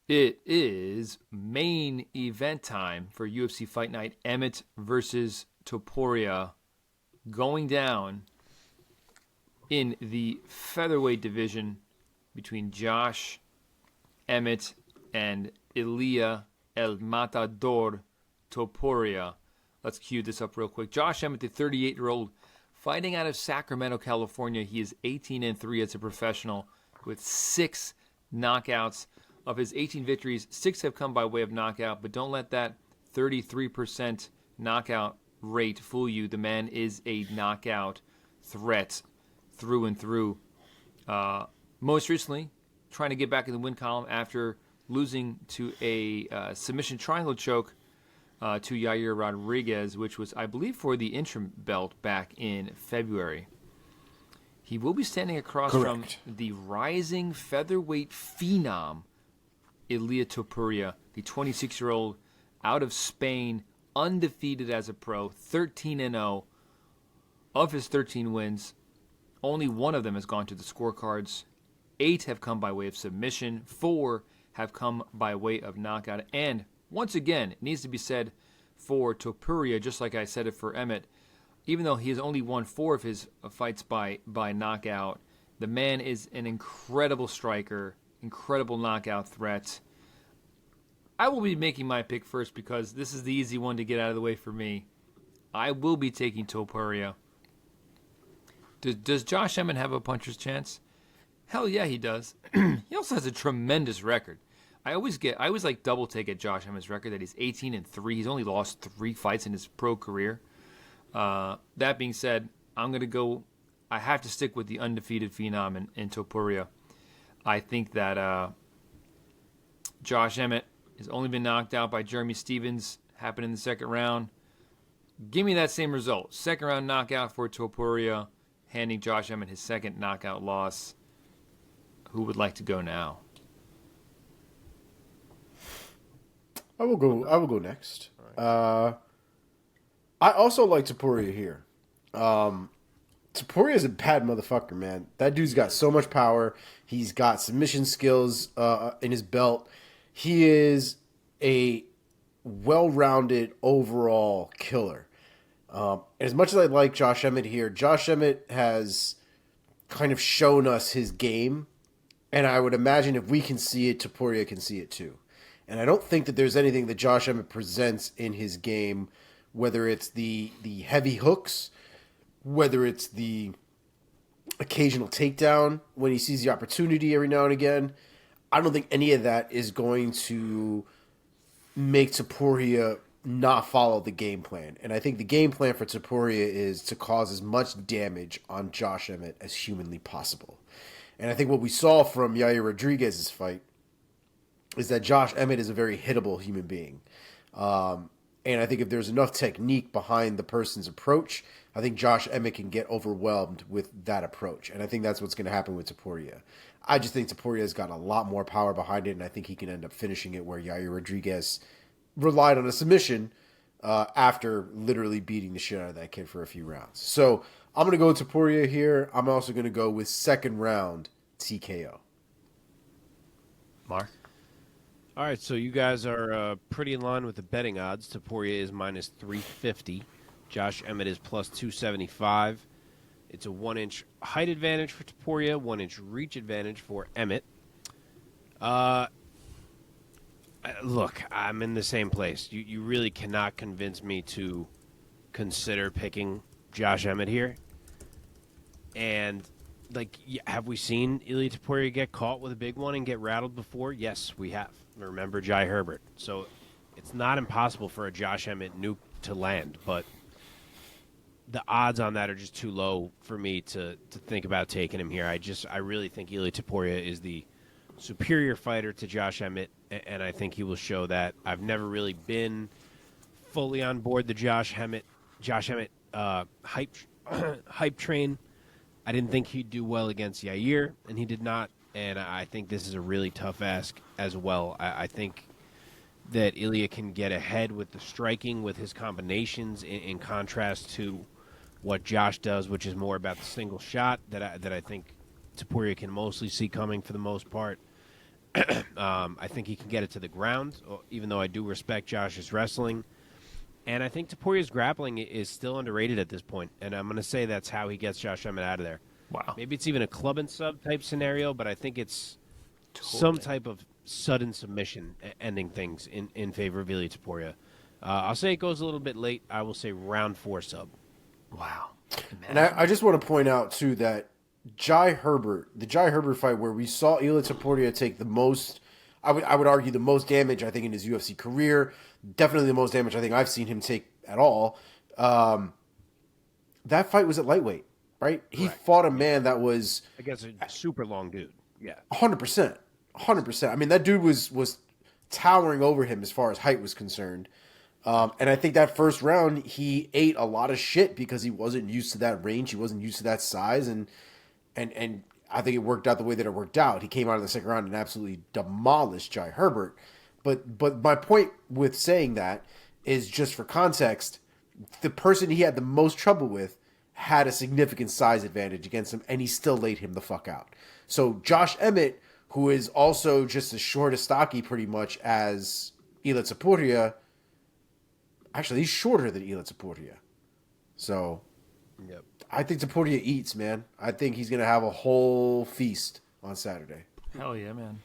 It is main event time for UFC Fight Night. Emmett versus Topuria going down in the featherweight division between Josh Emmett and Ilia El Matador Topuria. Let's cue this up real quick. Josh Emmett, the 38-year-old, fighting out of Sacramento, California. He is 18-3 as a professional with 6 knockouts. Of his 18 victories, 6 have come by way of knockout, but don't let that 33% knockout rate fool you. The man is a knockout threat through and through. Most recently, trying to get back in the win column after losing to a submission triangle choke to Yair Rodriguez, which was, I believe, for the interim belt back in February. He will be standing across from the rising featherweight phenom, Ilia Topuria, the 26-year-old out of Spain, undefeated as a pro, 13-0. Of his 13 wins, only 1 of them has gone to the scorecards. 8 have come by way of submission. 4 have come by way of knockout. And once again, it needs to be said for Topuria, just like I said it for Emmett, even though he has only won 4 of his fights by knockout, the man is an incredible striker, incredible knockout threat. I will be making my pick first because this is the easy one to get out of the way for me. I will be taking Topuria. Does Josh Emmett have a puncher's chance? Hell yeah, he does. He also has a tremendous record. I always like double take at Josh Emmett's record that he's 18-3. He's only lost 3 fights in his pro career. That being said, I'm gonna go. I have to stick with the undefeated phenom in Topuria. I think that Josh Emmett has only been knocked out by Jeremy Stevens. Happened in the second round. Give me that same result. Second round knockout for Topuria, handing Josh Emmett his second knockout loss. Who would like to go now? I will go next. Right. I also like Topuria here. Topuria is a bad motherfucker, man. That dude's got so much power. He's got submission skills in his belt. He is a well-rounded overall killer. As much as I like Josh Emmett here, Josh Emmett has kind of shown us his game, and I would imagine if we can see it, Topuria can see it too. And I don't think that there's anything that Josh Emmett presents in his game, whether it's the heavy hooks, whether it's the occasional takedown when he sees the opportunity every now and again. I don't think any of that is going to make Topuria not follow the game plan. And I think the game plan for Topuria is to cause as much damage on Josh Emmett as humanly possible. And I think what we saw from Yair Rodriguez's fight is that Josh Emmett is a very hittable human being. And I think if there's enough technique behind the person's approach, I think Josh Emmett can get overwhelmed with that approach. And I think that's what's going to happen with Topuria. I just think Topuria's got a lot more power behind it, and I think he can end up finishing it where Yair Rodriguez relied on a submission after literally beating the shit out of that kid for a few rounds. So I'm going to go with Topuria here. I'm also going to go with second round TKO. Mark? All right, so you guys are pretty in line with the betting odds. Topuria is minus 350. Josh Emmett is plus 275. It's a 1-inch height advantage for Topuria, 1-inch reach advantage for Emmett. Look, I'm in the same place. You really cannot convince me to consider picking Josh Emmett here. And, like, have we seen Ilia Topuria get caught with a big one and get rattled before? Yes, we have. Remember Jai Herbert. So it's not impossible for a Josh Emmett nuke to land, but the odds on that are just too low for me to think about taking him here. I really think Ilia Topuria is the superior fighter to Josh Emmett, and I think he will show that. I've never really been fully on board the Josh Emmett hype train. I didn't think he'd do well against Yair, and he did not. And I think this is a really tough ask as well. I think that Ilia can get ahead with the striking, with his combinations, in contrast to what Josh does, which is more about the single shot that I think Topuria can mostly see coming for the most part. I think he can get it to the ground, even though I do respect Josh's wrestling. And I think Topuria's grappling is still underrated at this point. And I'm going to say that's how he gets Josh Emmett out of there. Wow. Maybe it's even a club and sub type scenario, but I think it's some type of sudden submission ending things in favor of Ilia Topuria. I'll say it goes a little bit late. I will say round 4 sub. Wow. And I just want to point out, too, that the Jai Herbert fight where we saw Ilia Topuria take the most, I would argue the most damage, I think, in his UFC career. Definitely the most damage I think I've seen him take at all. That fight was at lightweight, right? He fought a man that was... Against a super long dude. Yeah. 100%. 100%. I mean, that dude was towering over him as far as height was concerned. And I think that first round, he ate a lot of shit because he wasn't used to that range. He wasn't used to that size. And I think it worked out the way that it worked out. He came out in the second round and absolutely demolished Jai Herbert. But my point with saying that is just for context, the person he had the most trouble with had a significant size advantage against him, and he still laid him the fuck out. So Josh Emmett, who is also just as short as stocky pretty much as Ilia Topuria, actually he's shorter than Ilia Topuria. So Yep. I think Topuria eats, man. I think he's going to have a whole feast on Saturday. Hell yeah, man.